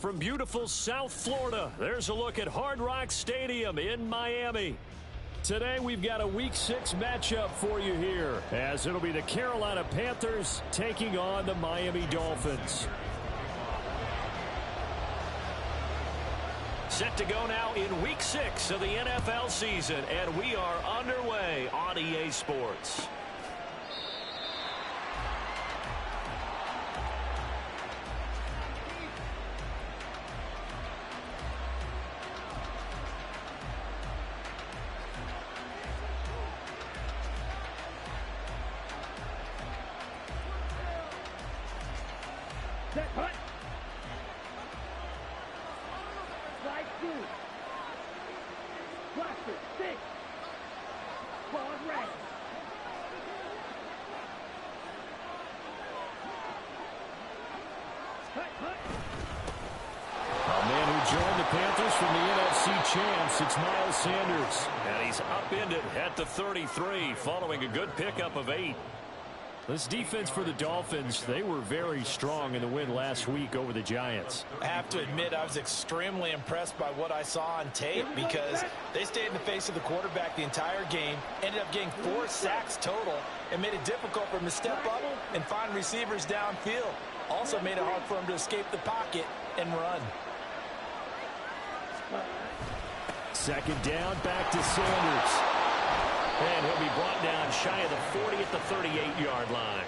from beautiful South Florida, there's a look at Hard Rock Stadium in Miami. Today we've got a Week 6 matchup for you here, as it'll be the Carolina Panthers taking on the Miami Dolphins. Set to go now in Week 6 of the NFL season, and we are underway on EA Sports. It's Miles Sanders, and he's upended at the 33 following a good pickup of 8. This defense for the Dolphins, they were very strong in the win last week over the Giants. I have to admit, I was extremely impressed by what I saw on tape because they stayed in the face of the quarterback the entire game, ended up getting 4 sacks total, and made it difficult for him to step up and find receivers downfield. Also made it hard for him to escape the pocket and run. Second down, back to Sanders. And he'll be brought down shy of the 40 at the 38-yard line.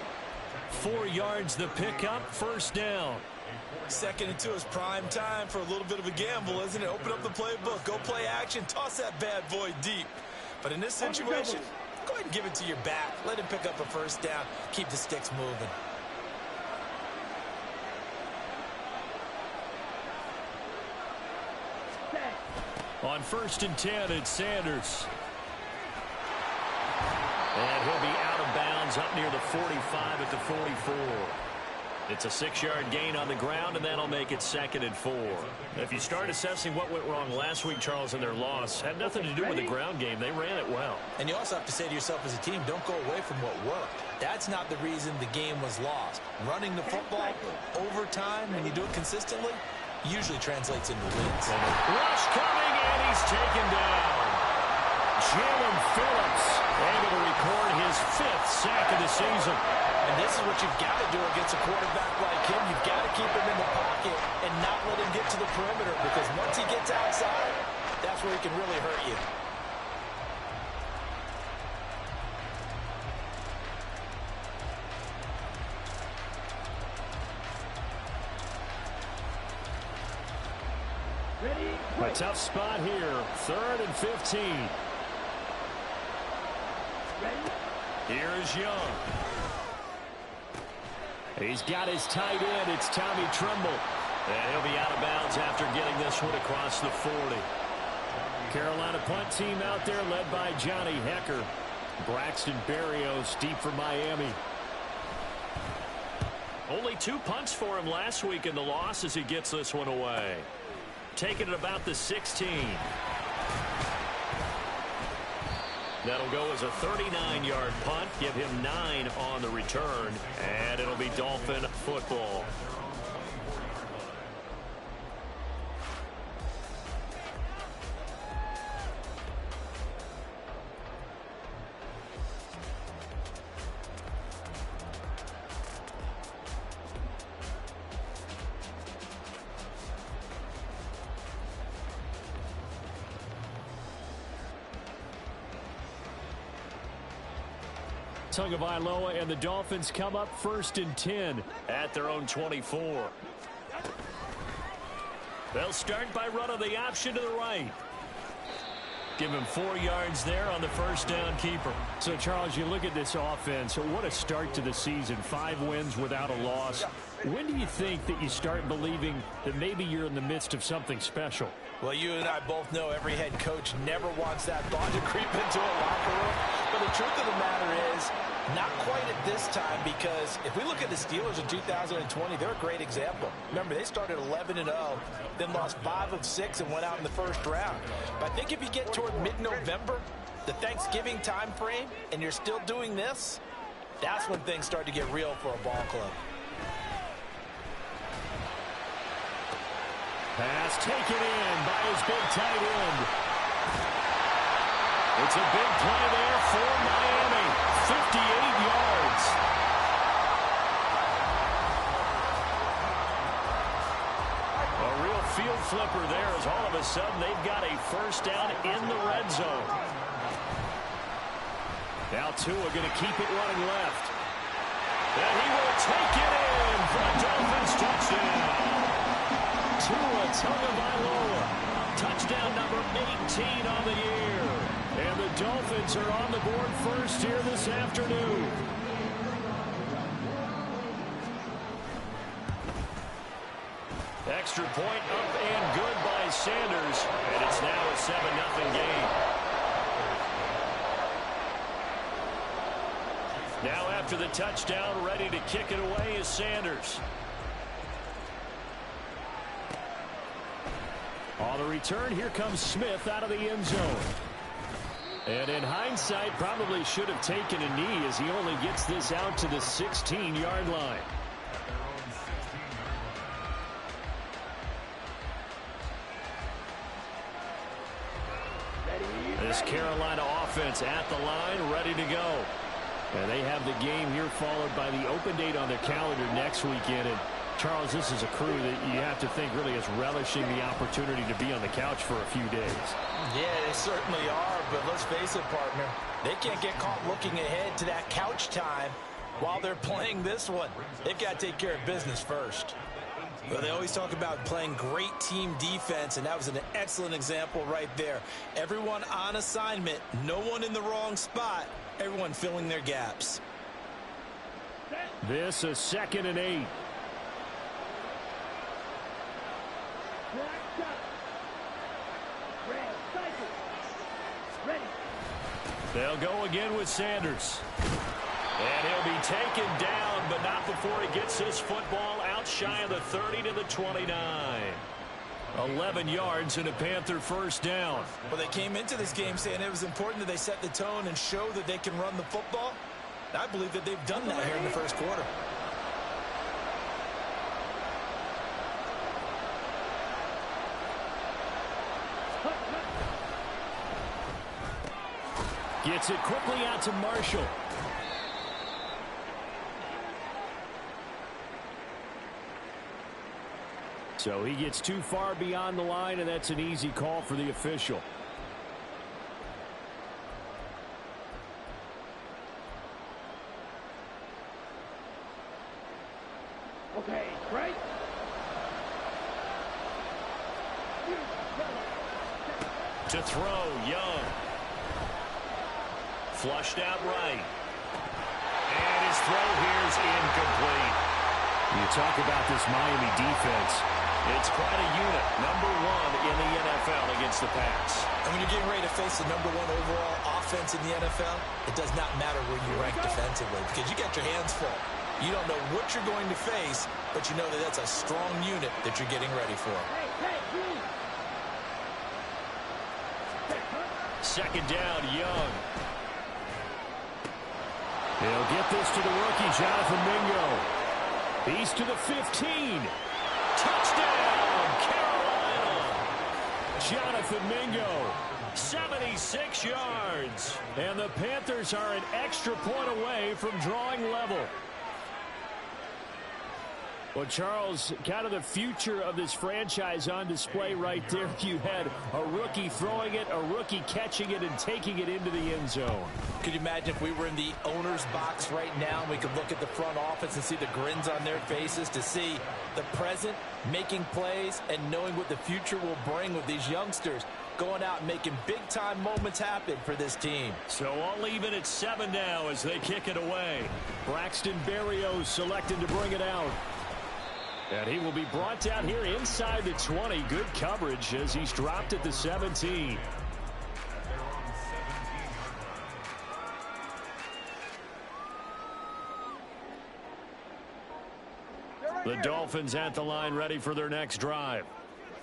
4 yards the pickup, first down. Second and 2 is prime time for a little bit of a gamble, isn't it? Open up the playbook, go play action, toss that bad boy deep. But in this situation, go ahead and give it to your back. Let him pick up a first down, keep the sticks moving. On 1st and 10, it's Sanders. And he'll be out of bounds up near the 45 at the 44. It's a 6-yard gain on the ground, and that'll make it 2nd and 4. If you start assessing what went wrong last week, Charles, in their loss, had nothing to do with the ground game. They ran it well. And you also have to say to yourself as a team, don't go away from what worked. That's not the reason the game was lost. Running the football over time, when you do it consistently, usually translates into wins. Rush coming, and he's taken down. Jalen Phillips able to record his 5th sack of the season. And this is what you've got to do against a quarterback like him. You've got to keep him in the pocket and not let him get to the perimeter, because once he gets outside, that's where he can really hurt you. A tough spot here. 3rd and 15. Here's Young. He's got his tight end. It's Tommy Tremble. And he'll be out of bounds after getting this one across the 40. Carolina punt team out there led by Johnny Hecker. Braxton Berrios deep for Miami. Only 2 punts for him last week in the loss as he gets this one away. Taking it about the 16. That'll go as a 39-yard punt. Give him 9 on the return. And it'll be Dolphin football. Tagovailoa and the Dolphins come up 1st and 10 at their own 24. They'll start by running the option to the right. Give him 4 yards there on the first down keeper. So, Charles, you look at this offense. What a start to the season. 5 wins without a loss. When do you think that you start believing that maybe you're in the midst of something special? Well, you and I both know every head coach never wants that thought to creep into a locker room. But the truth of the matter is, not quite at this time, because if we look at the Steelers in 2020, they're a great example. Remember, they started 11-0, then lost 5 of 6 and went out in the first round. But I think if you get toward mid-November, the Thanksgiving time frame, and you're still doing this, that's when things start to get real for a ball club. Pass taken in by his big tight end. It's a big play there for Miami. 58 yards. A real field flipper there as all of a sudden they've got a first down in the red zone. Now Tua going to keep it running left. And he will take it in for a Dolphins touchdown. Tua Tagovailoa. Touchdown number 18 on the year. And the Dolphins are on the board first here this afternoon. Extra point up and good by Sanders. And it's now a 7-0 game. Now after the touchdown, ready to kick it away is Sanders. On the return, here comes Smith out of the end zone. And in hindsight, probably should have taken a knee as he only gets this out to the 16-yard line. This Carolina offense at the line, ready to go. And they have the game here followed by the open date on their calendar next weekend. And Charles, this is a crew that you have to think really is relishing the opportunity to be on the couch for a few days. Yeah, they certainly are, but let's face it, partner. They can't get caught looking ahead to that couch time while they're playing this one. They've got to take care of business first. Well, they always talk about playing great team defense, and that was an excellent example right there. Everyone on assignment, no one in the wrong spot, everyone filling their gaps. This is 2nd and 8. They'll go again with Sanders. And he'll be taken down, but not before he gets this football out shy of the 30 to the 29. 11 yards and a Panther first down. Well, they came into this game saying it was important that they set the tone and show that they can run the football. I believe that they've done that here in the first quarter. Gets it quickly out to Marshall. So he gets too far beyond the line, and that's an easy call for the official. Okay, right. To throw, Young. Flushed out right. And his throw here is incomplete. You talk about this Miami defense. It's quite a unit. Number 1 in the NFL against the pass. And when you're getting ready to face the number 1 overall offense in the NFL, it does not matter where you rank defensively because you got your hands full. You don't know what you're going to face, but you know that that's a strong unit that you're getting ready for. Second down, Young. He'll get this to the rookie, Jonathan Mingo. He's to the 15. Touchdown, Carolina. Jonathan Mingo, 76 yards. And the Panthers are an extra point away from drawing level. Well, Charles, kind of the future of this franchise on display right there. You had a rookie throwing it, a rookie catching it, and taking it into the end zone. Could you imagine if we were in the owner's box right now and we could look at the front office and see the grins on their faces to see the present making plays and knowing what the future will bring with these youngsters going out and making big-time moments happen for this team. So I'll leave it at 7 now as they kick it away. Braxton Berrios selected to bring it out. And he will be brought down here inside the 20. Good coverage as he's dropped at the 17. The Dolphins at the line ready for their next drive.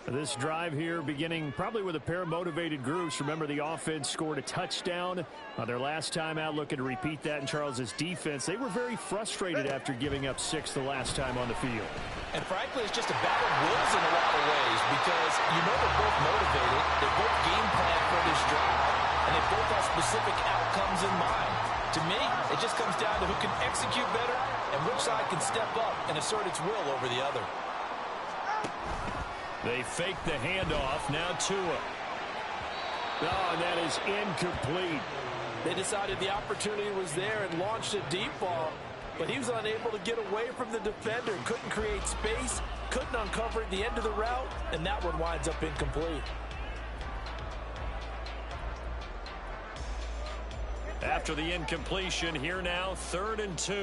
This drive here beginning probably with a pair of motivated groups. Remember, the offense scored a touchdown their last time out, looking to repeat that in Charles's defense. They were very frustrated after giving up 6 the last time on the field. And frankly, it's just a battle of wills in a lot of ways because you know they're both motivated, they both game plan for this drive, and they both have specific outcomes in mind. To me, it just comes down to who can execute better and which side can step up and assert its will over the other. They fake the handoff. Now Tua. Oh, and that is incomplete. They decided the opportunity was there and launched a deep ball, but he was unable to get away from the defender. Couldn't create space, couldn't uncover at the end of the route, and that one winds up incomplete. After the incompletion, here now, 3rd and 2.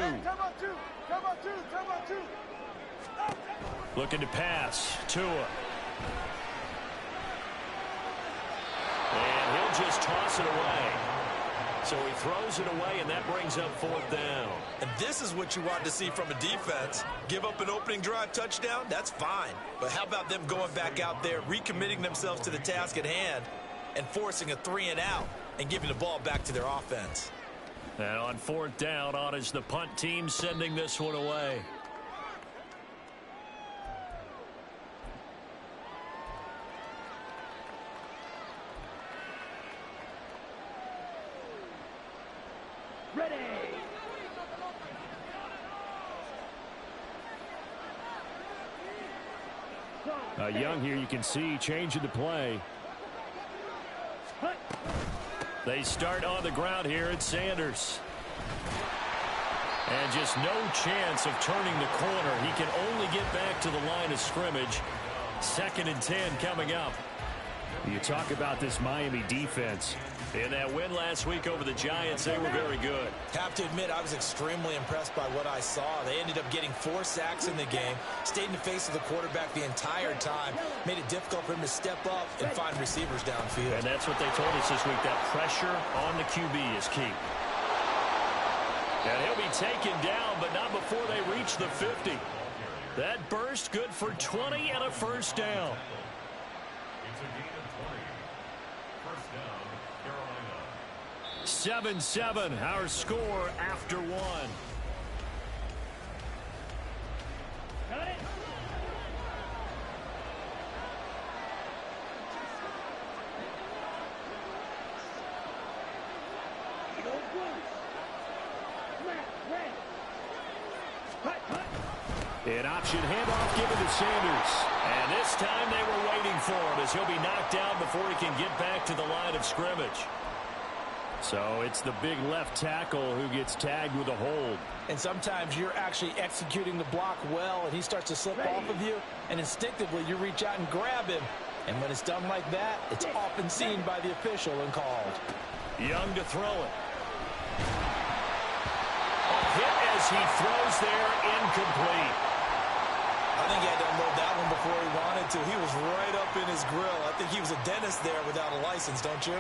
Looking to pass. Tua. And he'll just toss it away. So he throws it away, and that brings up 4th down. And this is what you want to see from a defense. Give up an opening drive touchdown, that's fine. But how about them going back out there, recommitting themselves to the task at hand, and forcing a 3-and-out and giving the ball back to their offense. And on 4th down, on is the punt team sending this one away. Young here, you can see, changing the play. They start on the ground here at Sanders. And just no chance of turning the corner. He can only get back to the line of scrimmage. 2nd and 10 coming up. You talk about this Miami defense. In that win last week over the Giants, they were very good. Have to admit, I was extremely impressed by what I saw. They ended up getting 4 sacks in the game, stayed in the face of the quarterback the entire time, made it difficult for him to step up and find receivers downfield. And that's what they told us this week, that pressure on the QB is key. And he'll be taken down, but not before they reach the 50. That burst good for 20 and a 1st down. 7-7, our score after 1. Got it. An option handoff given to Sanders. And this time they were waiting for him as he'll be knocked down before he can get back to the line of scrimmage. So it's the big left tackle who gets tagged with a hold. And sometimes you're actually executing the block well, and he starts to slip off of you, and instinctively you reach out and grab him. And when it's done like that, it's often seen by the official and called. Young to throw it. A hit as he throws there, incomplete. I think he had to unload that one before he wanted to. He was right up in his grill. I think he was a dentist there without a license, don't you?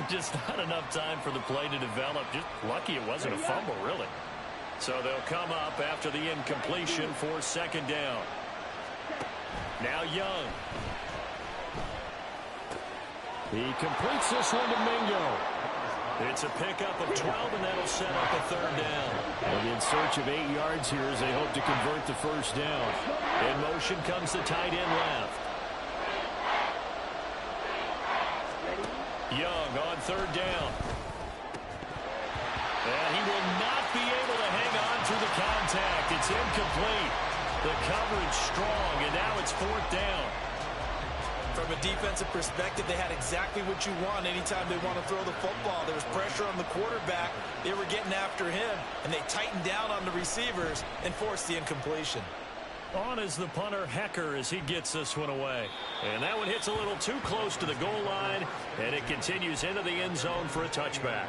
Just not enough time for the play to develop. Just lucky it wasn't a fumble, really. So they'll come up after the incompletion for 2nd down. Now Young. He completes this one to Mingo. It's a pickup of 12, and that'll set up a 3rd down. And in search of 8 yards here as they hope to convert the 1st down. In motion comes the tight end left. Young on 3rd down. And he will not be able to hang on through the contact. It's incomplete. The coverage strong, and now it's 4th down. From a defensive perspective, they had exactly what you want anytime they want to throw the football. There was pressure on the quarterback. They were getting after him, and they tightened down on the receivers and forced the incompletion. On is the punter, Hecker, as he gets this one away. And that one hits a little too close to the goal line, and it continues into the end zone for a touchback.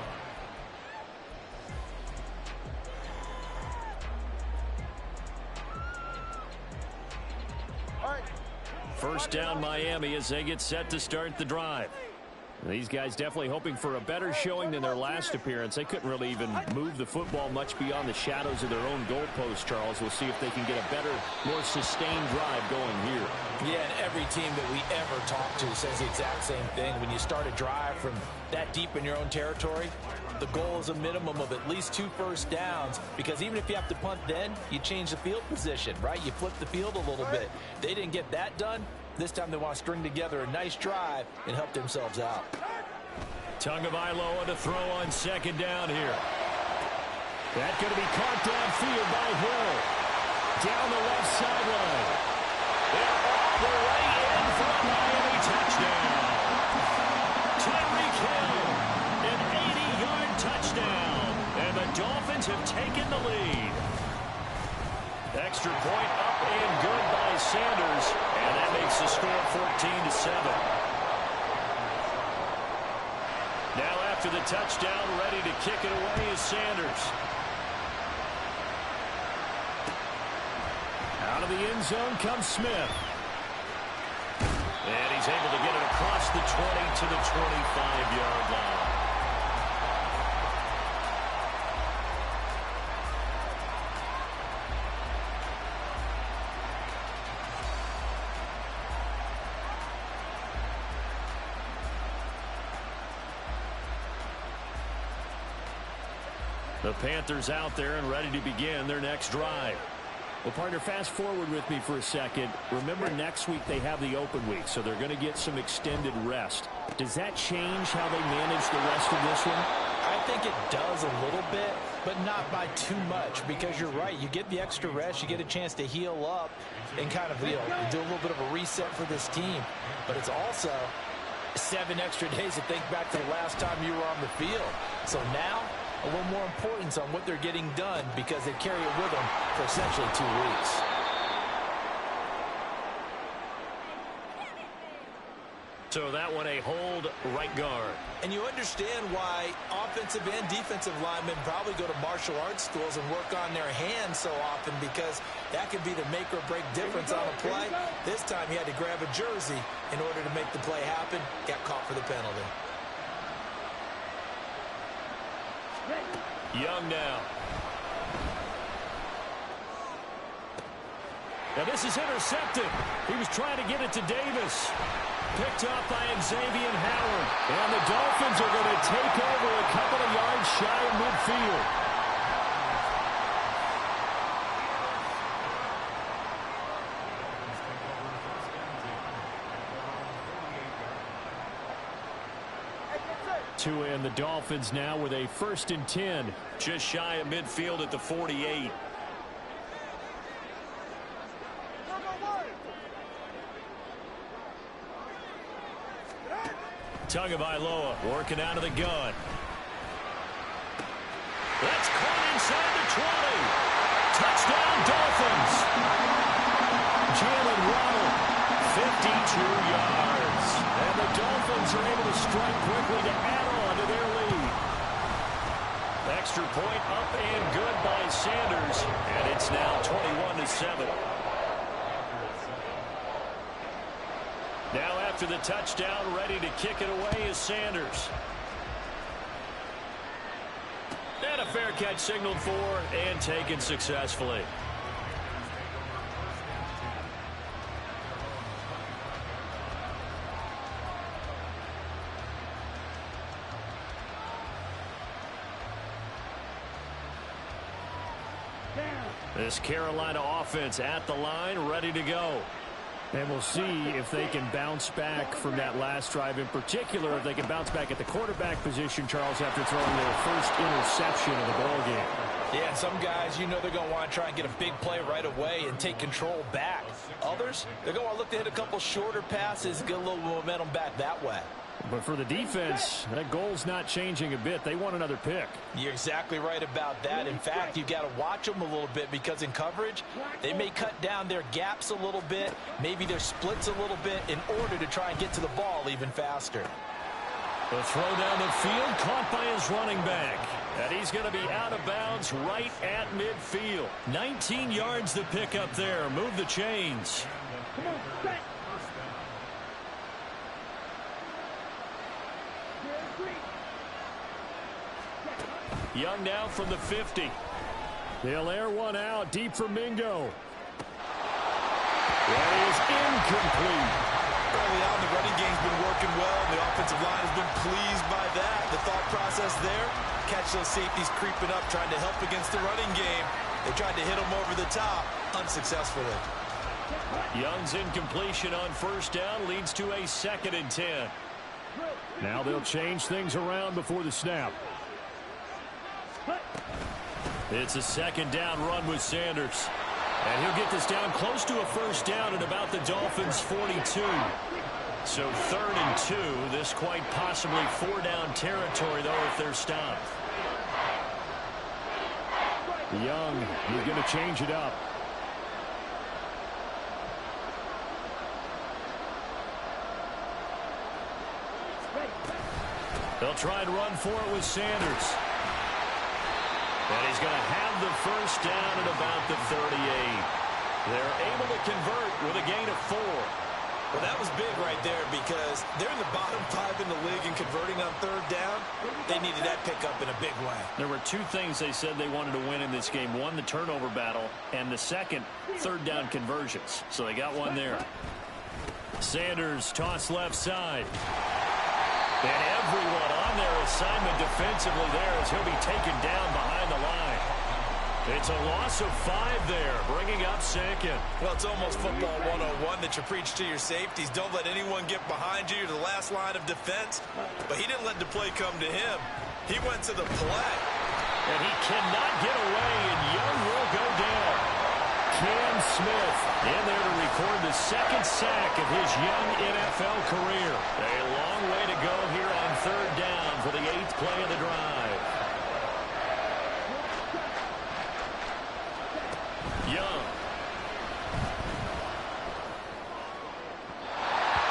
First down Miami as they get set to start the drive. These guys definitely hoping for a better showing than their last appearance. They couldn't really even move the football much beyond the shadows of their own goalpost, Charles. We'll see if they can get a better, more sustained drive going here. Yeah, and every team that we ever talk to says the exact same thing. When you start a drive from that deep in your own territory, the goal is a minimum of at least 2 first downs, because even if you have to punt then, you change the field position, right? You flip the field a little bit. They didn't get that done. This time they want to string together a nice drive and help themselves out. Tagovailoa to throw on second down here. That's going to be caught downfield by Hill. Down the left sideline. They're all the way in for a Miami touchdown. Tyreek Hill, an 80-yard touchdown. And the Dolphins have taken the lead. Extra point up and good by Sanders. And that makes the score 14-7. Now after the touchdown, ready to kick it away is Sanders. Out of the end zone comes Smith. And he's able to get it across the 20 to the 25-yard line. The Panthers out there and ready to begin their next drive. Well, partner, fast forward with me for a second. Remember, next week they have the open week, so they're going to get some extended rest. Does that change how they manage the rest of this one? I think it does a little bit, but not by too much, because you're right. You get the extra rest. You get a chance to heal up and kind of, do a little bit of a reset for this team. But it's also 7 extra days to think back to the last time you were on the field. So now, a little more importance on what they're getting done, because they carry it with them for essentially 2 weeks. So that one a hold right guard. And you understand why offensive and defensive linemen probably go to martial arts schools and work on their hands so often, because that could be the make or break difference on a play. This time he had to grab a jersey in order to make the play happen. Got caught for the penalty. Young now. Now this is intercepted. He was trying to get it to Davis. Picked up by Xavier Howard. And the Dolphins are going to take over a couple of yards shy of midfield. And the Dolphins now with a 1st and 10. Just shy of midfield at the 48. Tagovailoa working out of the gun. That's caught inside the 20. Touchdown Dolphins. Jalen Waddle, 52 yards. And the Dolphins are able to strike quickly to add on to their lead. Extra point up and good by Sanders. And it's now 21-7. Now after the touchdown, ready to kick it away is Sanders. And a fair catch signaled for and taken successfully. This Carolina offense at the line, ready to go. And we'll see if they can bounce back from that last drive, in particular if they can bounce back at the quarterback position, Charles, after throwing their first interception of the ballgame. Yeah, and some guys, they're going to want to try and get a big play right away and take control back. Others, they're going to want to look to hit a couple shorter passes, get a little momentum back that way. But for the defense, that goal's not changing a bit. They want another pick. You're exactly right about that. In fact, you've got to watch them a little bit, because in coverage, they may cut down their gaps a little bit, maybe their splits a little bit, in order to try and get to the ball even faster. The throw down the field, caught by his running back. And he's going to be out of bounds right at midfield. 19 yards to pick up there. Move the chains. Young now from the 50. They'll air one out deep for Mingo. That is incomplete. Early on, the running game's been working well, and the offensive line has been pleased by that. The thought process there, catch those safeties creeping up, trying to help against the running game. They tried to hit them over the top, unsuccessfully. Young's incompletion on first down leads to a 2nd and 10. Now they'll change things around before the snap. It's a 2nd down run with Sanders. And he'll get this down close to a first down at about the Dolphins' 42. So 3rd and 2. This quite possibly 4-down territory, though, if they're stopped. Young, he's going to change it up. They'll try and run for it with Sanders. And he's going to have the first down at about the 38. They're able to convert with a gain of 4. Well, that was big right there because they're in the bottom 5 in the league in converting on 3rd down. They needed that pickup in a big way. There were 2 things they said they wanted to win in this game. One, the turnover battle, and the second, 3rd down conversions. So they got one there. Sanders toss left side. And everyone on their assignment defensively there as he'll be taken down behind the line. It's a loss of 5 there, bringing up 2nd. Well, it's almost football 101 that you preach to your safeties. Don't let anyone get behind you. You're the last line of defense. But he didn't let the play come to him. He went to the play. And he cannot get away, and Young will go down. Cam Smith in there to record the 2nd sack of his young NFL career. A long way to go here on 3rd down for the 8th play of the drive. Young.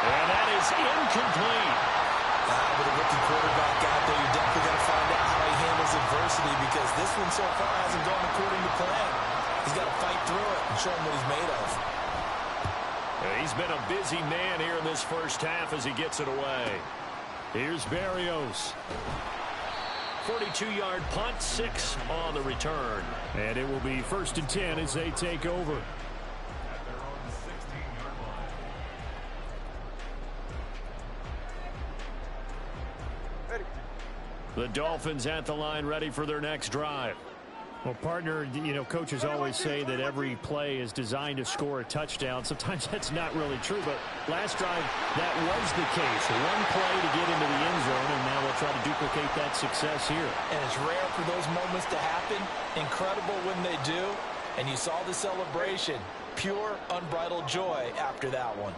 And that is incomplete. With a rookie quarterback out there, you're definitely going to find out how he handles adversity because this one so far hasn't gone according to plan. He's got to fight through it and show him what he's made of. He's been a busy man here in this first half as he gets it away. Here's Berrios. 42-yard punt, 6 on the return. And it will be 1st and 10 as they take over. The Dolphins at the line ready for their next drive. Well, partner, you know, coaches always say that every play is designed to score a touchdown. Sometimes that's not really true, but last drive, that was the case. One play to get into the end zone, and now they'll try to duplicate that success here. And it's rare for those moments to happen. Incredible when they do. And you saw the celebration. Pure, unbridled joy after that one.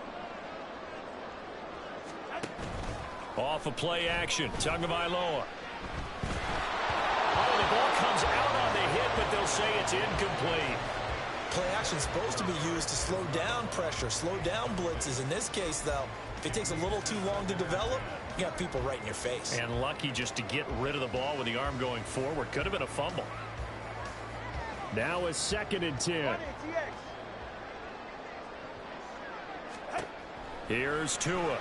Off of play action, Tagovailoa. Oh, the ball comes out on the hit, but they'll say it's incomplete. Play action is supposed to be used to slow down pressure, slow down blitzes. In this case, though, if it takes a little too long to develop, you got people right in your face. And lucky just to get rid of the ball with the arm going forward. Could have been a fumble. Now a 2nd and 10. Here's Tua.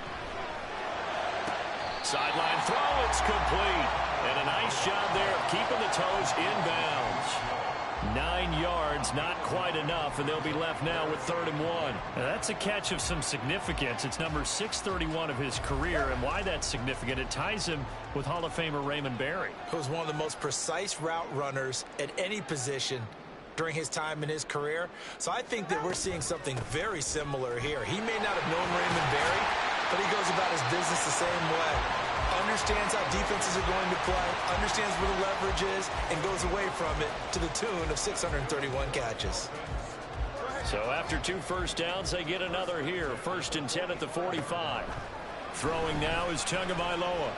Sideline throw, it's complete. And a nice job there of keeping the toes inbounds. 9 yards, not quite enough, and they'll be left now with 3rd and 1. Now that's a catch of some significance. It's number 631 of his career, and why that's significant, it ties him with Hall of Famer Raymond Berry. He was one of the most precise route runners at any position during his time in his career. So I think that we're seeing something very similar here. He may not have known Raymond Berry, but he goes about his business the same way. Understands how defenses are going to play, understands where the leverage is, and goes away from it to the tune of 631 catches. So after 2 first downs, they get another here. 1st and 10 at the 45. Throwing now is Tagovailoa.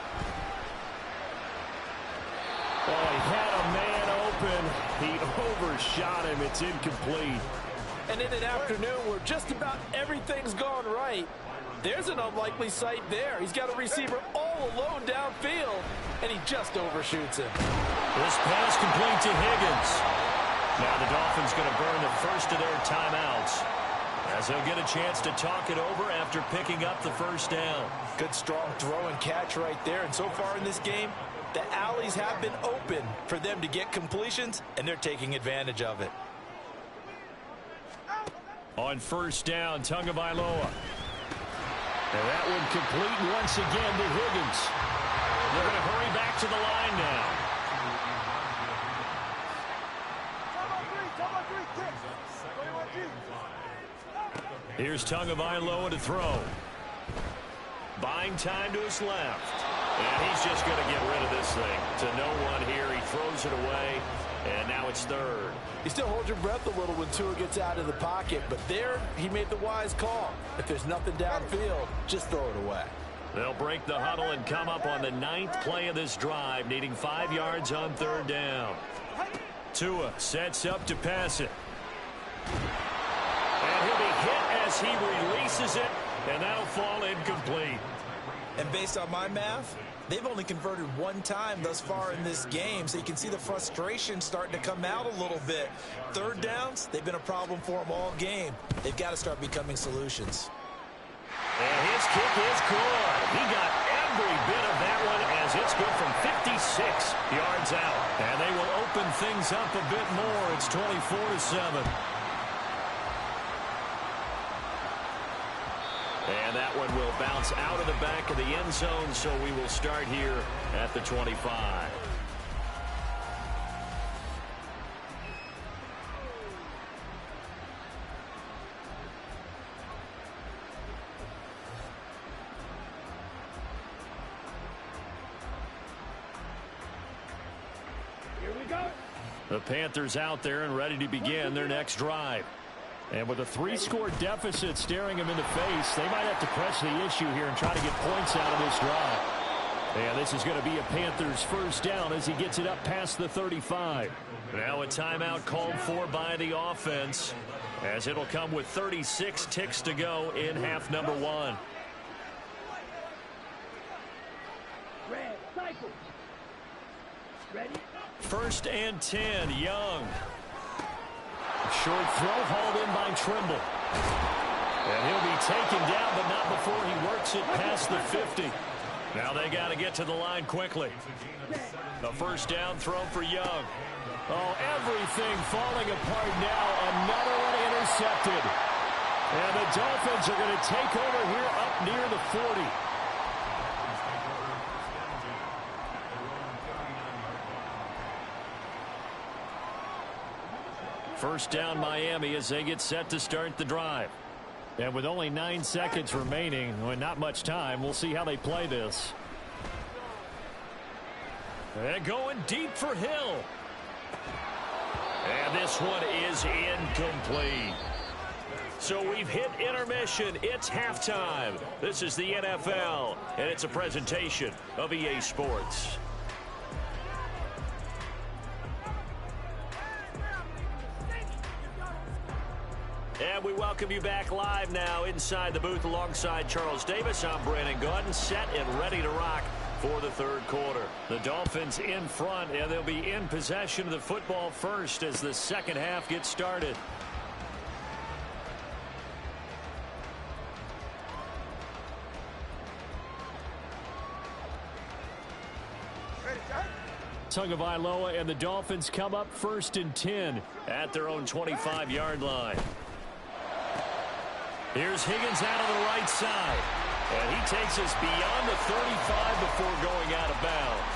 Oh, he had a man open. He overshot him. It's incomplete. And in an afternoon where just about everything's gone right, there's an unlikely sight there. He's got a receiver all alone downfield, and he just overshoots him. This pass complete to Higgins. Now the Dolphins going to burn the first of their timeouts, as they'll get a chance to talk it over after picking up the first down. Good strong throw and catch right there. And so far in this game, The alleys have been open for them to get completions, and they're taking advantage of it. On first down, Tagovailoa. And that one complete once again to Higgins. They're going to hurry back to the line now. Here's Tagovailoa to throw. Buying time to his left. And he's just going to get rid of this thing. To no one here. He throws it away. And now it's third. You still hold your breath a little when Tua gets out of the pocket. But there, he made the wise call. If there's nothing downfield, just throw it away. They'll break the huddle and come up on the 9th play of this drive, needing 5 yards on third down. Tua sets up to pass it. And he'll be hit as he releases it, and that'll fall incomplete. And based on my math, they've only converted one time thus far in this game, so you can see the frustration starting to come out a little bit. Third downs, they've been a problem for them all game. They've got to start becoming solutions. And his kick is good. He got every bit of that one as it's good from 56 yards out. And they will open things up a bit more. It's 24-7. And that one will bounce out of the back of the end zone, so we will start here at the 25. Here we go. The Panthers out there and ready to begin their next drive. And with a 3-score deficit staring them in the face, they might have to press the issue here and try to get points out of this drive. And this is going to be a Panthers first down as he gets it up past the 35. Now a timeout called for by the offense, as it'll come with 36 ticks to go in half number 1. Red, cycle. Ready? First and 10, Young. Short throw hauled in by Trimble. And he'll be taken down, but not before he works it past the 50. Now they got to get to the line quickly. The first down throw for Young. Oh, everything falling apart now. Another one intercepted. And the Dolphins are going to take over here up near the 40. First down Miami as they get set to start the drive. And with only 9 seconds remaining, well, not much time, we'll see how they play this. And going deep for Hill. And this one is incomplete. So we've hit intermission. It's halftime. This is the NFL, and it's a presentation of EA Sports. And we welcome you back live now inside the booth alongside Charles Davis. I'm Brandon Gaudin, set and ready to rock for the third quarter. The Dolphins in front, and they'll be in possession of the football first as the second half gets started. Tagovailoa and the Dolphins come up first and 10 at their own 25-yard line. Here's Higgins out on the right side. And he takes us beyond the 35 before going out of bounds.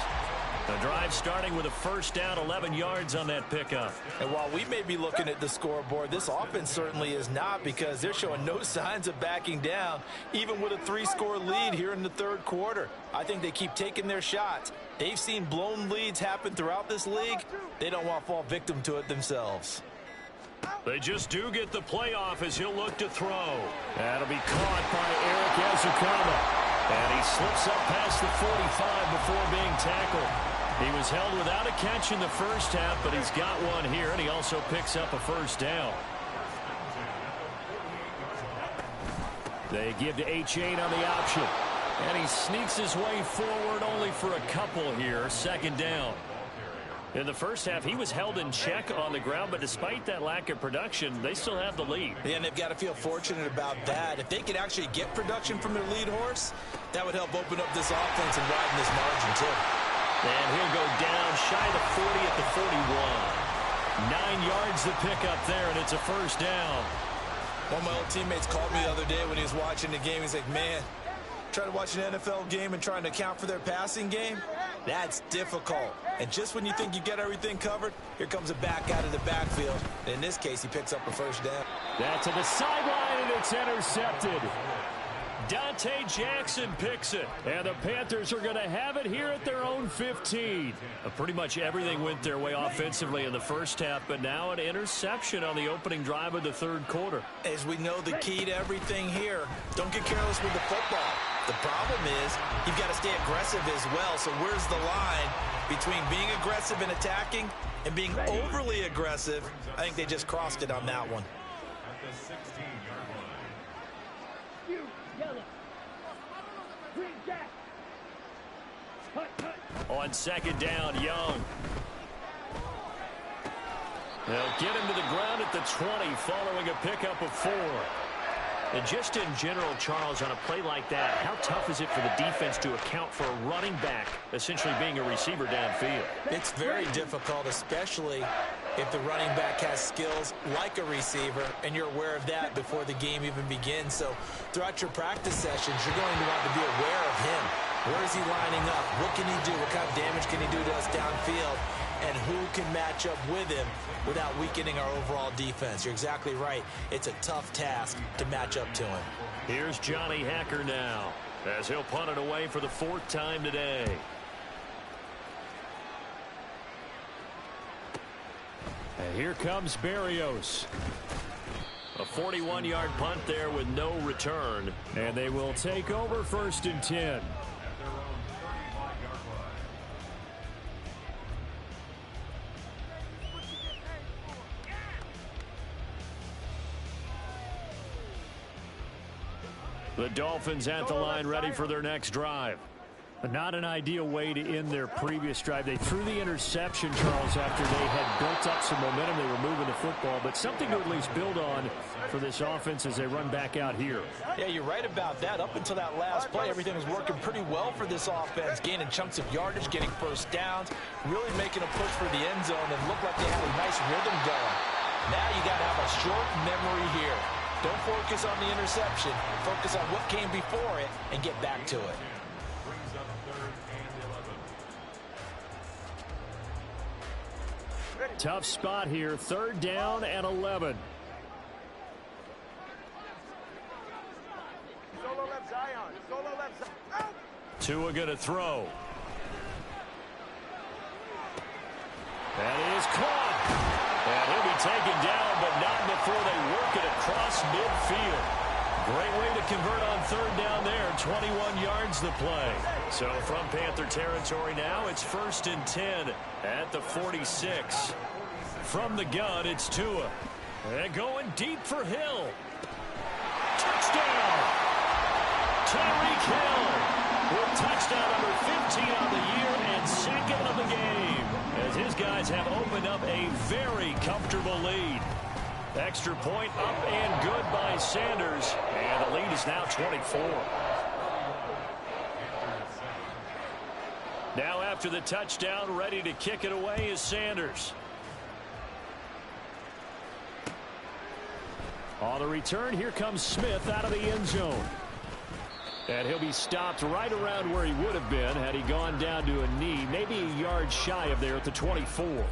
The drive starting with a first down, 11 yards on that pickup. And while we may be looking at the scoreboard, this offense certainly is not, because they're showing no signs of backing down, even with a 3-score lead here in the third quarter. I think they keep taking their shots. They've seen blown leads happen throughout this league. They don't want to fall victim to it themselves. They just do get the playoff as he'll look to throw. That'll be caught by Eric Ezekama. And he slips up past the 45 before being tackled. He was held without a catch in the first half, but he's got one here, and he also picks up a first down. They give to H8 on the option. And he sneaks his way forward only for a couple here. Second down. In the first half, he was held in check on the ground, but despite that lack of production, they still have the lead. Yeah, and they've got to feel fortunate about that. If they could actually get production from their lead horse, that would help open up this offense and widen this margin, too. And he'll go down shy of the 40 at the 41. 9 yards to pick up there, and it's a first down. One of my old teammates called me the other day when he was watching the game. He's like, man, trying to watch an NFL game and trying to account for their passing game, that's difficult. And just when you think you get everything covered, here comes a back out of the backfield. In this case, he picks up a first down. That's to the sideline, and it's intercepted. Dante Jackson picks it, and the Panthers are going to have it here at their own 15. Pretty much everything went their way offensively in the first half, but now an interception on the opening drive of the third quarter. As we know, the key to everything here, don't get careless with the football. The problem is you've got to stay aggressive as well. So where's the line between being aggressive and attacking and being overly aggressive? I think they just crossed it on that one. On second down, Young. They'll get him to the ground at the 20 following a pickup of 4. And just in general, Charles, on a play like that, how tough is it for the defense to account for a running back essentially being a receiver downfield? It's very difficult, especially if the running back has skills like a receiver, and you're aware of that before the game even begins. So throughout your practice sessions, you're going to want to be aware of him. Where is he lining up? What can he do? What kind of damage can he do to us downfield? And who can match up with him without weakening our overall defense? You're exactly right. It's a tough task to match up to him. Here's Johnny Hacker now, as he'll punt it away for the 4th time today. And here comes Berrios. A 41-yard punt there with no return. And they will take over 1st and 10. The Dolphins at the line, ready for their next drive. Not an ideal way to end their previous drive. They threw the interception, Charles, after they had built up some momentum. They were moving the football, but something to at least build on for this offense as they run back out here. Yeah, you're right about that. Up until that last play, everything was working pretty well for this offense, gaining chunks of yardage, getting first downs, really making a push for the end zone, and looked like they had a nice rhythm going. Now you got to have a short memory here. Don't focus on the interception. Focus on what came before it and get back to it. Tough spot here. 3rd down and 11. Solo left Zion. Solo left Zion. Tua going to throw. That is caught. And he'll be taken down, but not before they work it across midfield. Great way to convert on 3rd down there. 21 yards the play. So from Panther territory now, it's 1st and 10 at the 46. From the gun, it's Tua. And going deep for Hill. Touchdown! Tyreek Hill with touchdown number 15 on the year and 2nd of the game, as his guys have opened up a very comfortable lead. Extra point up and good by Sanders, and the lead is now 24. Now after the touchdown, ready to kick it away is Sanders. On the return, here comes Smith out of the end zone. And he'll be stopped right around where he would have been had he gone down to a knee, maybe a yard shy of there at the 24.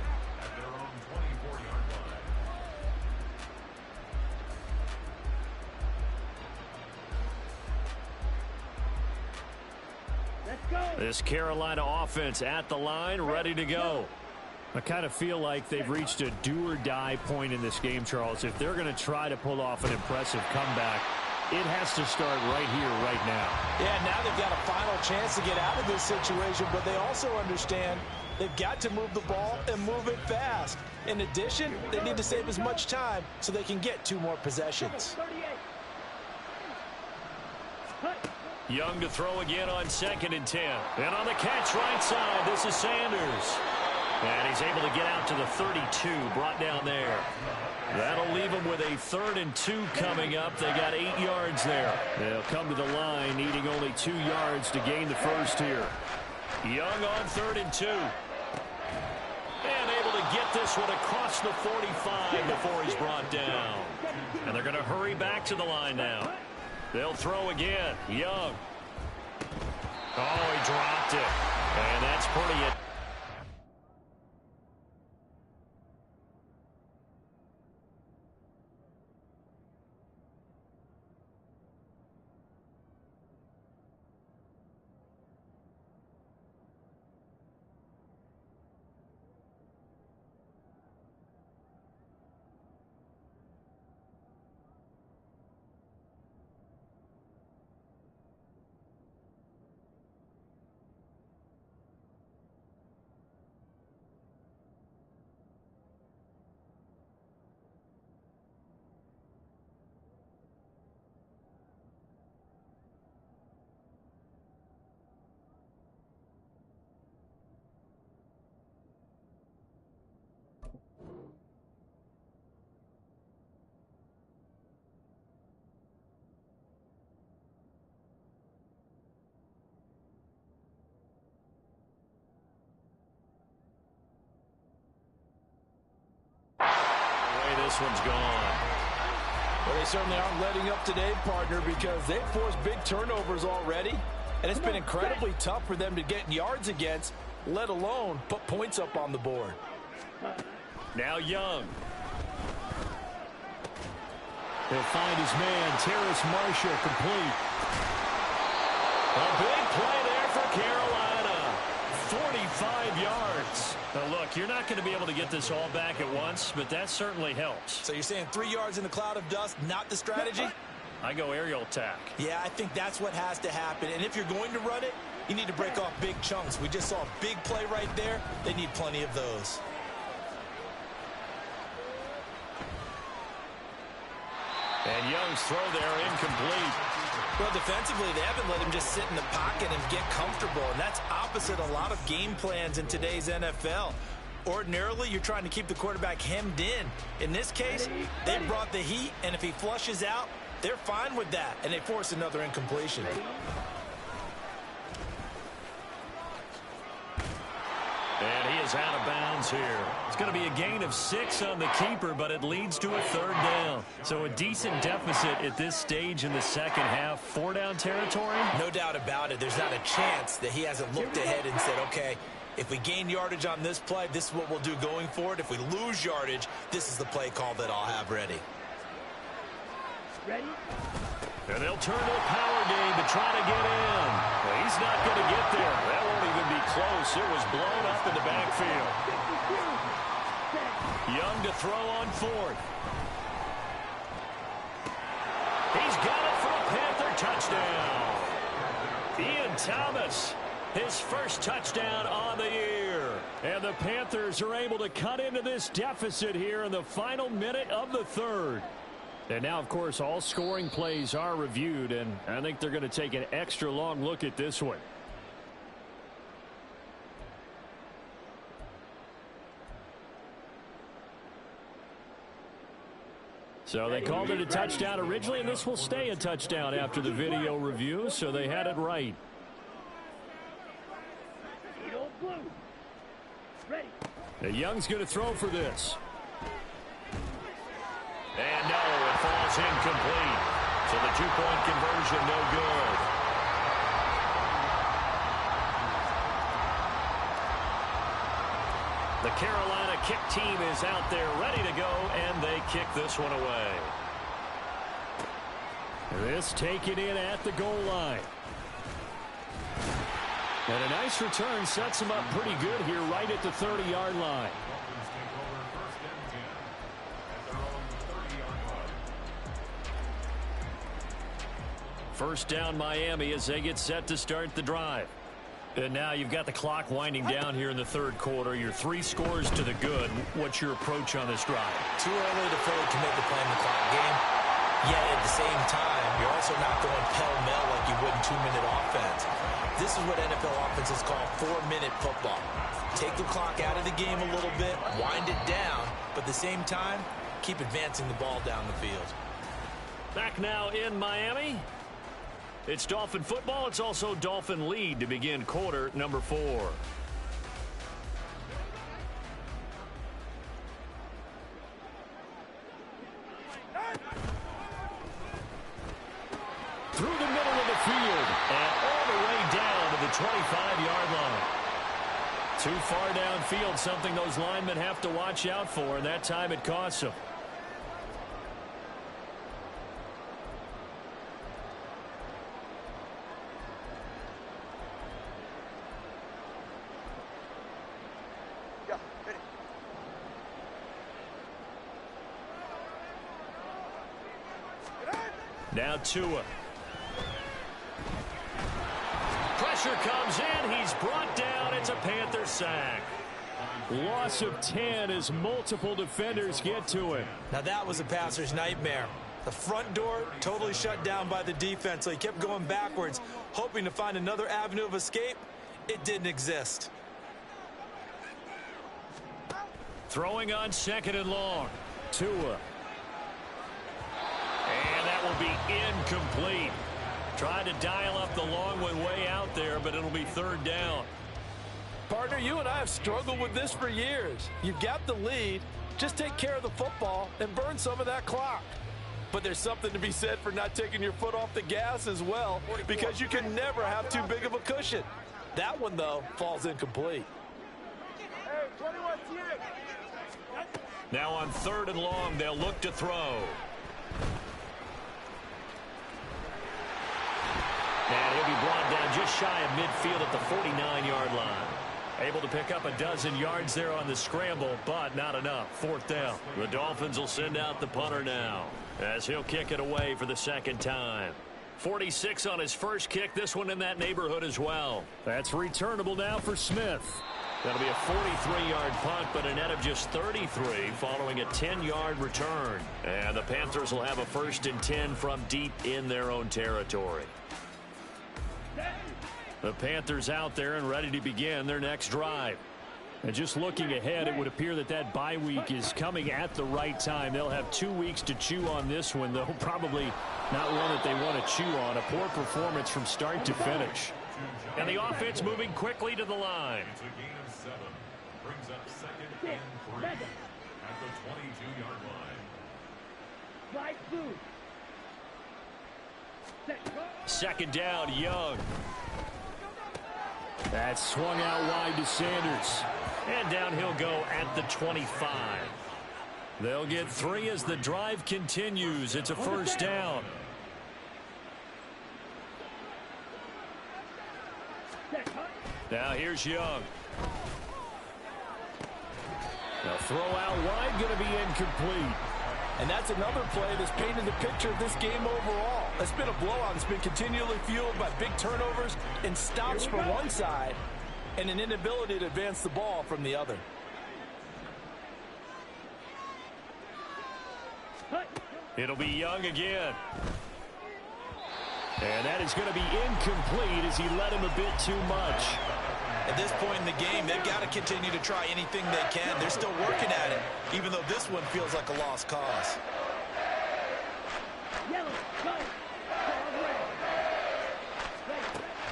This Carolina offense at the line, ready to go. I kind of feel like they've reached a do-or-die point in this game, Charles. If they're going to try to pull off an impressive comeback, it has to start right here, right now. Yeah, now they've got a final chance to get out of this situation, but they also understand they've got to move the ball and move it fast. In addition, they need to save as much time so they can get 2 more possessions. Young to throw again on 2nd and 10. And on the catch right side, this is Sanders. And he's able to get out to the 32, brought down there. That'll leave them with a 3rd and 2 coming up. They got 8 yards there. They'll come to the line, needing only 2 yards to gain the first here. Young on 3rd and 2. And able to get this one across the 45 before he's brought down. And they're going to hurry back to the line now. They'll throw again. Young. Oh, he dropped it. And that's pretty it. This one's gone. Well, they certainly aren't letting up today, partner, because they've forced big turnovers already, and it's been incredibly tough for them to get yards against, let alone put points up on the board. Now Young. He'll find his man, Terrace Marshall, complete. A big play there for Carolina. 45 yards. Now, look, you're not going to be able to get this all back at once, but that certainly helps. So you're saying 3 yards in the cloud of dust, not the strategy? I go aerial attack. Yeah, I think that's what has to happen. And if you're going to run it, you need to break off big chunks. We just saw a big play right there. They need plenty of those. And Young's throw there incomplete. Well, defensively, they haven't let him just sit in the pocket and get comfortable, and that's opposite a lot of game plans in today's NFL. Ordinarily, you're trying to keep the quarterback hemmed in. In this case, they brought the heat, and if he flushes out, they're fine with that, and they force another incompletion. And he is out of bounds here. It's going to be a gain of 6 on the keeper, but it leads to a 3rd down. So a decent deficit at this stage in the second half. 4-down territory? No doubt about it. There's not a chance that he hasn't looked ahead and said, okay, if we gain yardage on this play, this is what we'll do going forward. If we lose yardage, this is the play call that I'll have ready. Ready? And they'll turn to a power game to try to get in. Well, he's not going to get there. That won't even be close. It was blown up in the backfield. Young to throw on 4th. He's got it for a Panther touchdown. Ian Thomas, his first touchdown on the year. And the Panthers are able to cut into this deficit here in the final minute of the 3rd. And now, of course, all scoring plays are reviewed, and I think they're going to take an extra long look at this one. So they called it a touchdown originally, and this will stay a touchdown after the video review, so they had it right. And Young's going to throw for this. And no, it falls incomplete. So the 2-point conversion, no good. The Carolina kick team is out there ready to go, and they kick this one away. This taken in at the goal line. And a nice return sets him up pretty good here right at the 30-yard line. First down Miami as they get set to start the drive. And now you've got the clock winding down here in the 3rd quarter. Your 3 scores to the good. What's your approach on this drive? Too early to fully commit to playing the clock game. Yet at the same time, you're also not going pell-mell like you would in 2-minute offense. This is what NFL offenses call 4-minute football. Take the clock out of the game a little bit, wind it down, but at the same time, keep advancing the ball down the field. Back now in Miami. It's Dolphin football. It's also Dolphin lead to begin quarter number 4. Through the middle of the field and all the way down to the 25-yard line. Too far downfield, something those linemen have to watch out for, and that time it costs them. Now Tua. Pressure comes in. He's brought down. It's a Panther sack. Loss of 10 as multiple defenders get to him. Now that was a passer's nightmare. The front door totally shut down by the defense, so he kept going backwards, hoping to find another avenue of escape. It didn't exist. Throwing on 2nd and long. Tua. And that will be incomplete. Tried to dial up the long one way out there, but it'll be 3rd down. Partner, you and I have struggled with this for years. You've got the lead. Just take care of the football and burn some of that clock. But there's something to be said for not taking your foot off the gas as well, because you can never have too big of a cushion. That one, though, falls incomplete. Now on 3rd and long, they'll look to throw. And he'll be brought down just shy of midfield at the 49-yard line. Able to pick up a dozen yards there on the scramble, but not enough. 4th down. The Dolphins will send out the punter now, as he'll kick it away for the 2nd time. 46 on his first kick. This one in that neighborhood as well. That's returnable now for Smith. That'll be a 43-yard punt, but a net of just 33 following a 10-yard return. And the Panthers will have a 1st and 10 from deep in their own territory. The Panthers out there and ready to begin their next drive. And just looking ahead, it would appear that that bye week is coming at the right time. They'll have 2 weeks to chew on this one, though probably not one that they want to chew on. A poor performance from start to finish. And the offense moving quickly to the line. Brings up 2nd and 3 at the 22-yard line. 2nd down, Young. That's swung out wide to Sanders. And down he'll go at the 25. They'll get 3 as the drive continues. It's a 1st down. Now here's Young. Now throw out wide, going to be incomplete. And that's another play that's painted the picture of this game overall. It's been a blowout. It's been continually fueled by big turnovers and stops from one side and an inability to advance the ball from the other. It'll be Young again. And that is going to be incomplete as he led him a bit too much. At this point in the game, they've got to continue to try anything they can. They're still working at it, even though this one feels like a lost cause.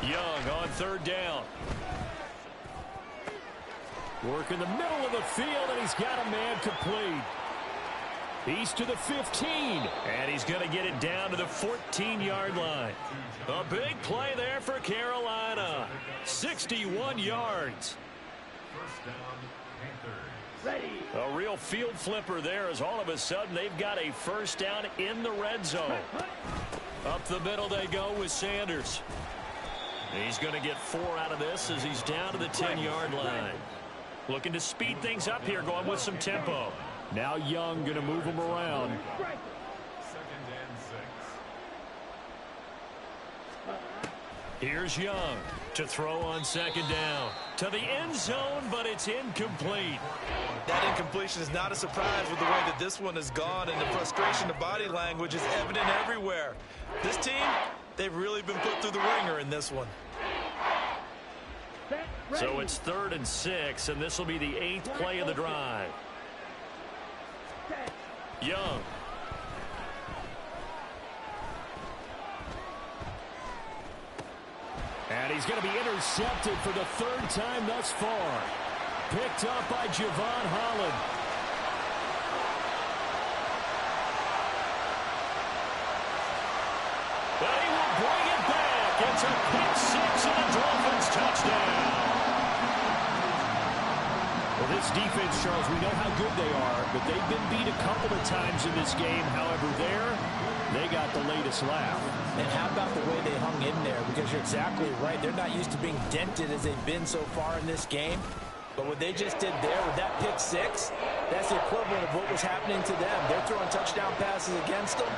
Young on 3rd down. Work in the middle of the field, and he's got a man complete. He's to the 15. And he's going to get it down to the 14-yard line. A big play there for Carolina. 61 yards. A real field flipper there, as all of a sudden they've got a 1st down in the red zone. Up the middle they go with Sanders. He's going to get 4 out of this as he's down to the 10-yard line. Looking to speed things up here, going with some tempo. Now Young going to move him around. 2nd and 6. Here's Young to throw on 2nd down. To the end zone, but it's incomplete. That incompletion is not a surprise with the way that this one has gone, and the frustration of body language is evident everywhere. This team, they've really been put through the ringer in this one. So it's 3rd and 6, and this will be the 8th play of the drive. Young. he's going to be intercepted for the third time thus far. Picked up by Javon Holland. But he will bring it back. It's a pick six and a Dolphins touchdown. Well, this defense, Charles, we know how good they are, but they've been beat a couple of times in this game. However, they got the latest laugh. And how about the way they hung in there? Because you're exactly right. They're not used to being dented as they've been so far in this game. But what they just did there with that pick six, that's the equivalent of what was happening to them. They're throwing touchdown passes against them.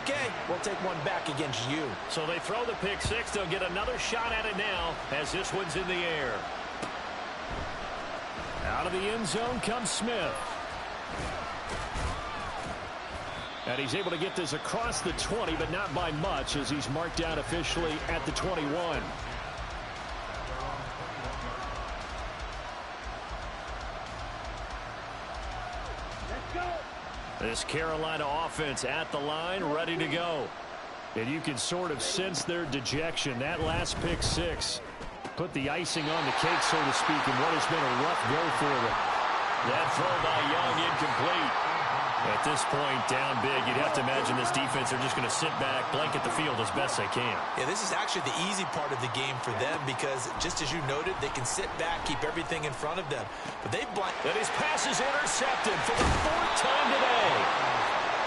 Okay, we'll take one back against you. So they throw the pick six. They'll get another shot at it now as this one's in the air. Out of the end zone comes Smith. And he's able to get this across the 20, but not by much, as he's marked down officially at the 21. This Carolina offense at the line, ready to go. And you can sort of sense their dejection. That last pick six put the icing on the cake, so to speak, in what has been a rough go for them. That throw by Young incomplete. At this point, down big, you'd have to imagine this defense are just going to sit back, blanket the field as best they can. Yeah, this is actually the easy part of the game for them because, just as you noted, they can sit back, keep everything in front of them. But they've And his pass is intercepted for the fourth time today.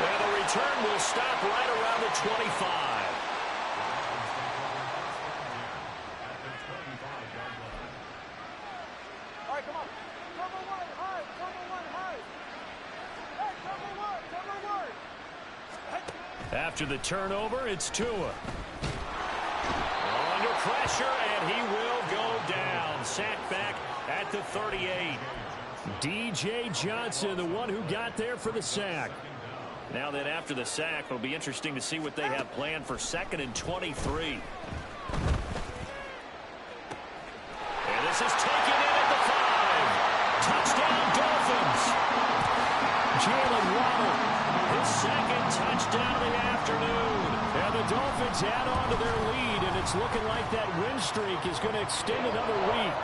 And the return will stop right around the 25. All right, come on. Cover one, high. Cover one, high. Hey, cover one, cover one. After the turnover, it's Tua. Under pressure, and he will go down. Sacked back at the 38. D.J. Johnson, the one who got there for the sack. Now that after the sack, it'll be interesting to see what they have planned for 2nd and 23. And this is taken in at the 5. Touchdown, Dolphins. Jalen Waddle, his second touchdown of the afternoon. And the Dolphins add on to their lead, and it's looking like that win streak is going to extend another week.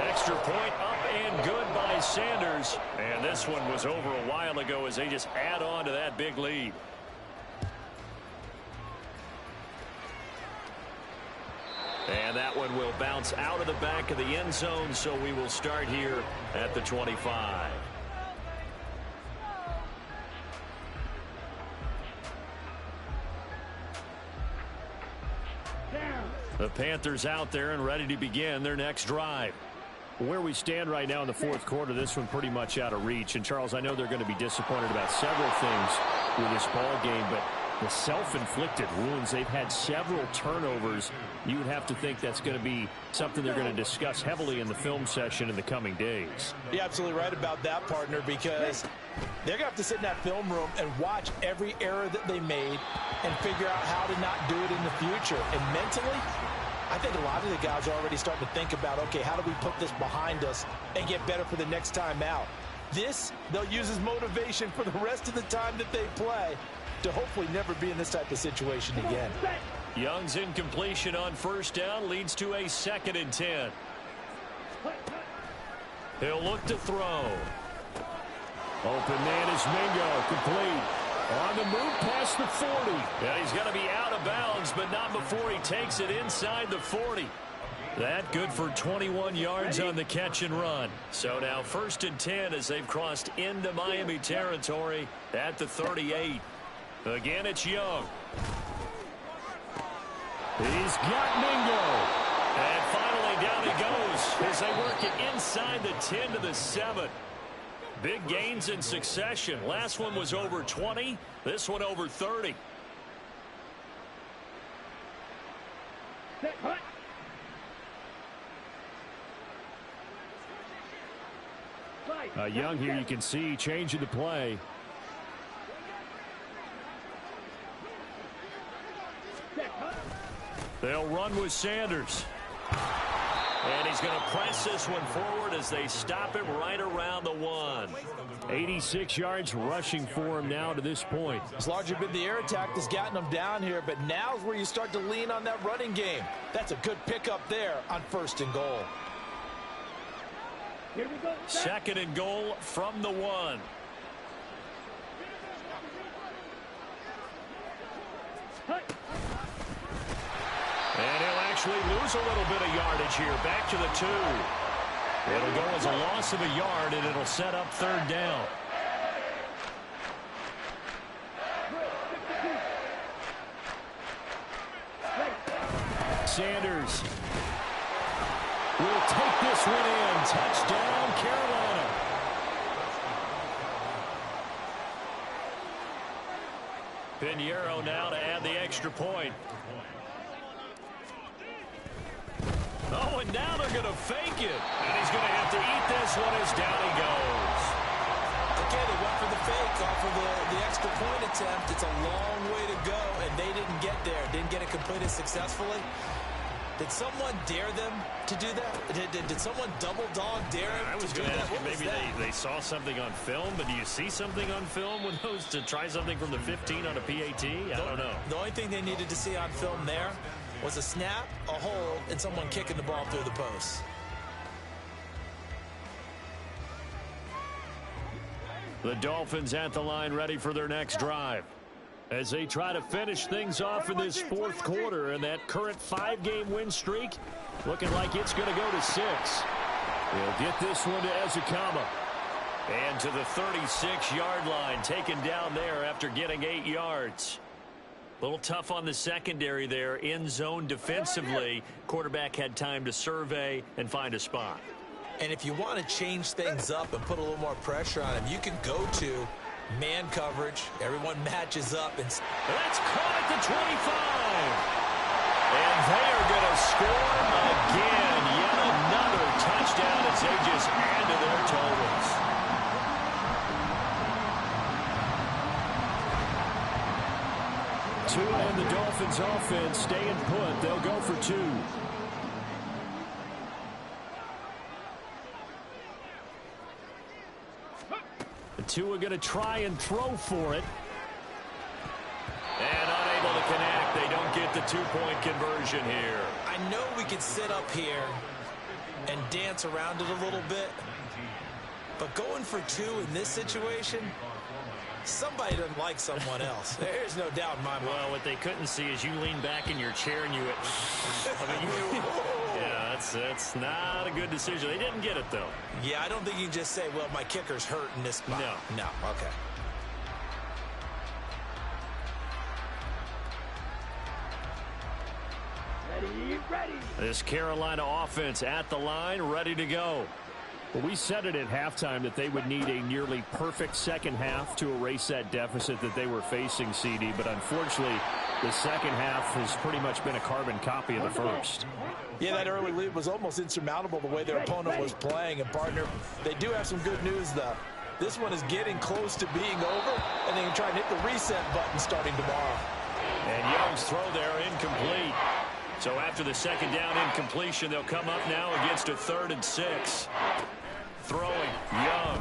Extra point up and good by Sanders. And this one was over a while ago as they just add on to that big lead. And that one will bounce out of the back of the end zone, so we will start here at the 25. The Panthers out there and ready to begin their next drive. Where we stand right now in the fourth quarter, this one pretty much out of reach. And, Charles, I know they're going to be disappointed about several things with this ball game, but the self-inflicted wounds, they've had several turnovers. You would have to think that's going to be something they're going to discuss heavily in the film session in the coming days. You're absolutely right about that, partner, because they're going to have to sit in that film room and watch every error that they made and figure out how to not do it in the future. And mentally, I think a lot of the guys are already starting to think about, okay, how do we put this behind us and get better for the next time out? This, they'll use as motivation for the rest of the time that they play to hopefully never be in this type of situation again. Young's incompletion on first down leads to a 2nd and 10. He'll look to throw. Open man is Mingo, complete. On the move past the 40. Yeah, he's going to be out of bounds, but not before he takes it inside the 40. That good for 21 yards on the catch and run. So now 1st and 10 as they've crossed into Miami territory at the 38. Again, it's Young. He's got Mingo. And finally down he goes as they work it inside the 10 to the 7. Big gains in succession. Last one was over 20. This one over 30. Young here, you can see changing the play. They'll run with Sanders. And he's going to press this one forward as they stop him right around the 1. 86 yards rushing for him now to this point. It's largely been the air attack that's gotten them down here, but now's where you start to lean on that running game. That's a good pickup there on 1st and goal. Here we go. 2nd and goal from the 1. And he'll actually lose a little bit of yardage here. Back to the 2. It'll go as a loss of a yard, and it'll set up 3rd down. Sanders will take this one in. Touchdown, Carolina. Pinheiro now to add the extra point. Oh, and now they're going to fake it. And he's going to have to eat this one as down he goes. Okay, they went for the fake off of the extra point attempt. It's a long way to go, and they didn't get there. Didn't get it completed successfully. Did someone dare them to do that? Did someone double dog dare him I was to do going to that? ask you, What was maybe that? they saw something on film, but do you see something on film with those to try something from the 15 on a PAT? I don't know. The only thing they needed to see on film there was a snap, a hold, and someone kicking the ball through the post. The Dolphins at the line ready for their next drive as they try to finish things off in this 4th quarter, and that current 5-game win streak looking like it's going to go to 6. They'll get this one to Ezekama. And to the 36-yard line, taken down there after getting 8 yards. A little tough on the secondary there, in zone defensively. Quarterback had time to survey and find a spot. And if you want to change things up and put a little more pressure on him, you can go to man coverage. Everyone matches up. And that's caught at the 25. And they are going to score again. Yet another touchdown as they just add to their totals. Tua and the Dolphins offense staying put. They'll go for 2. Tua going to try and throw for it. And unable to connect. They don't get the 2-point conversion here. I know we could sit up here and dance around it a little bit, but going for 2 in this situation, somebody doesn't like someone else. There's no doubt in my mind. Well, what they couldn't see is you lean back in your chair and you went, yeah, that's not a good decision. They didn't get it, though. Yeah, I don't think you can just say, well, my kicker's hurt in this spot. No, okay. Ready. This Carolina offense at the line, ready to go. Well, we said it at halftime that they would need a nearly perfect second half to erase that deficit that they were facing, CD. But unfortunately, the second half has pretty much been a carbon copy of the first. Yeah, that early lead was almost insurmountable the way their opponent was playing. And, partner, they do have some good news, though. This one is getting close to being over, and they can try and hit the reset button starting tomorrow. And Young's throw there incomplete. So after the second down incompletion, they'll come up now against a 3rd and 6. Throwing, Young.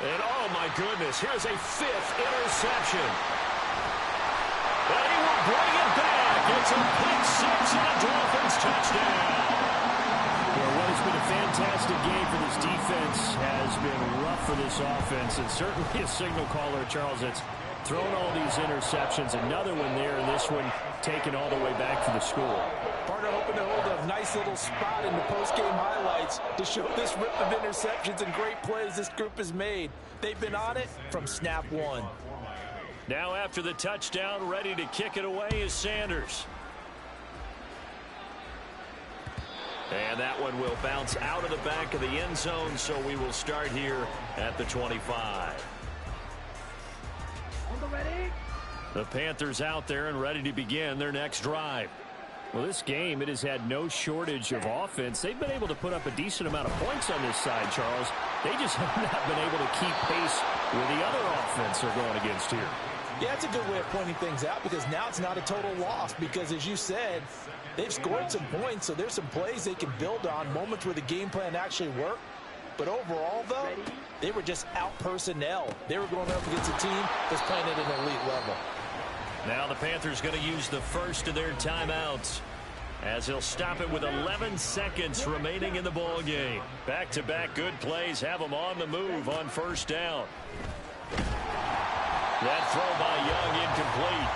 And oh my goodness, here's a 5th interception. And he will bring it back. It's a pick 6 and a Dolphins touchdown. Well, what has been a fantastic game for this defense has been rough for this offense, and certainly a signal caller, Charles, that's thrown all these interceptions. Another one there, and this one taken all the way back for the score. Partner hoping to hold a nice little spot in the post-game highlights to show this rip of interceptions and great plays this group has made. They've been on it from snap 1. Now after the touchdown, ready to kick it away is Sanders. And that one will bounce out of the back of the end zone, so we will start here at the 25. The Panthers out there and ready to begin their next drive. Well, this game, it has had no shortage of offense. They've been able to put up a decent amount of points on this side, Charles. They just have not been able to keep pace with the other offense they're going against here. Yeah, that's a good way of pointing things out because now it's not a total loss because, as you said, they've scored some points, so there's some plays they can build on, moments where the game plan actually worked. But overall, though, they were just out-personnel. They were going up against a team that's playing at an elite level. Now the Panthers going to use the first of their timeouts as he'll stop it with 11 seconds remaining in the ball game. Back-to-back good plays have them on the move on first down. That throw by Young incomplete.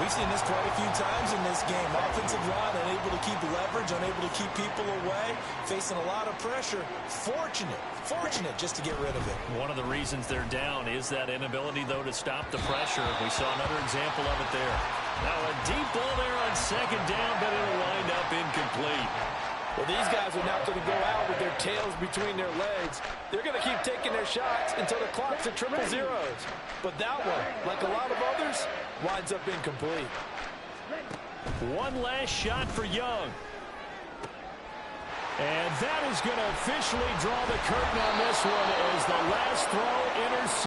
We've seen this quite a few times in this game. Offensive line unable to keep leverage, unable to keep people away, facing a lot of pressure. Fortunate just to get rid of it. One of the reasons they're down is that inability, though, to stop the pressure. We saw another example of it there. Now a deep ball there on second down, but it'll wind up incomplete. Well, these guys are not going to go out with their tails between their legs. They're going to keep taking their shots until the clock's at triple zeros. But that one, like a lot of others, winds up incomplete. One last shot for Young. And that is going to officially draw the curtain on this one as the last throw intercepted.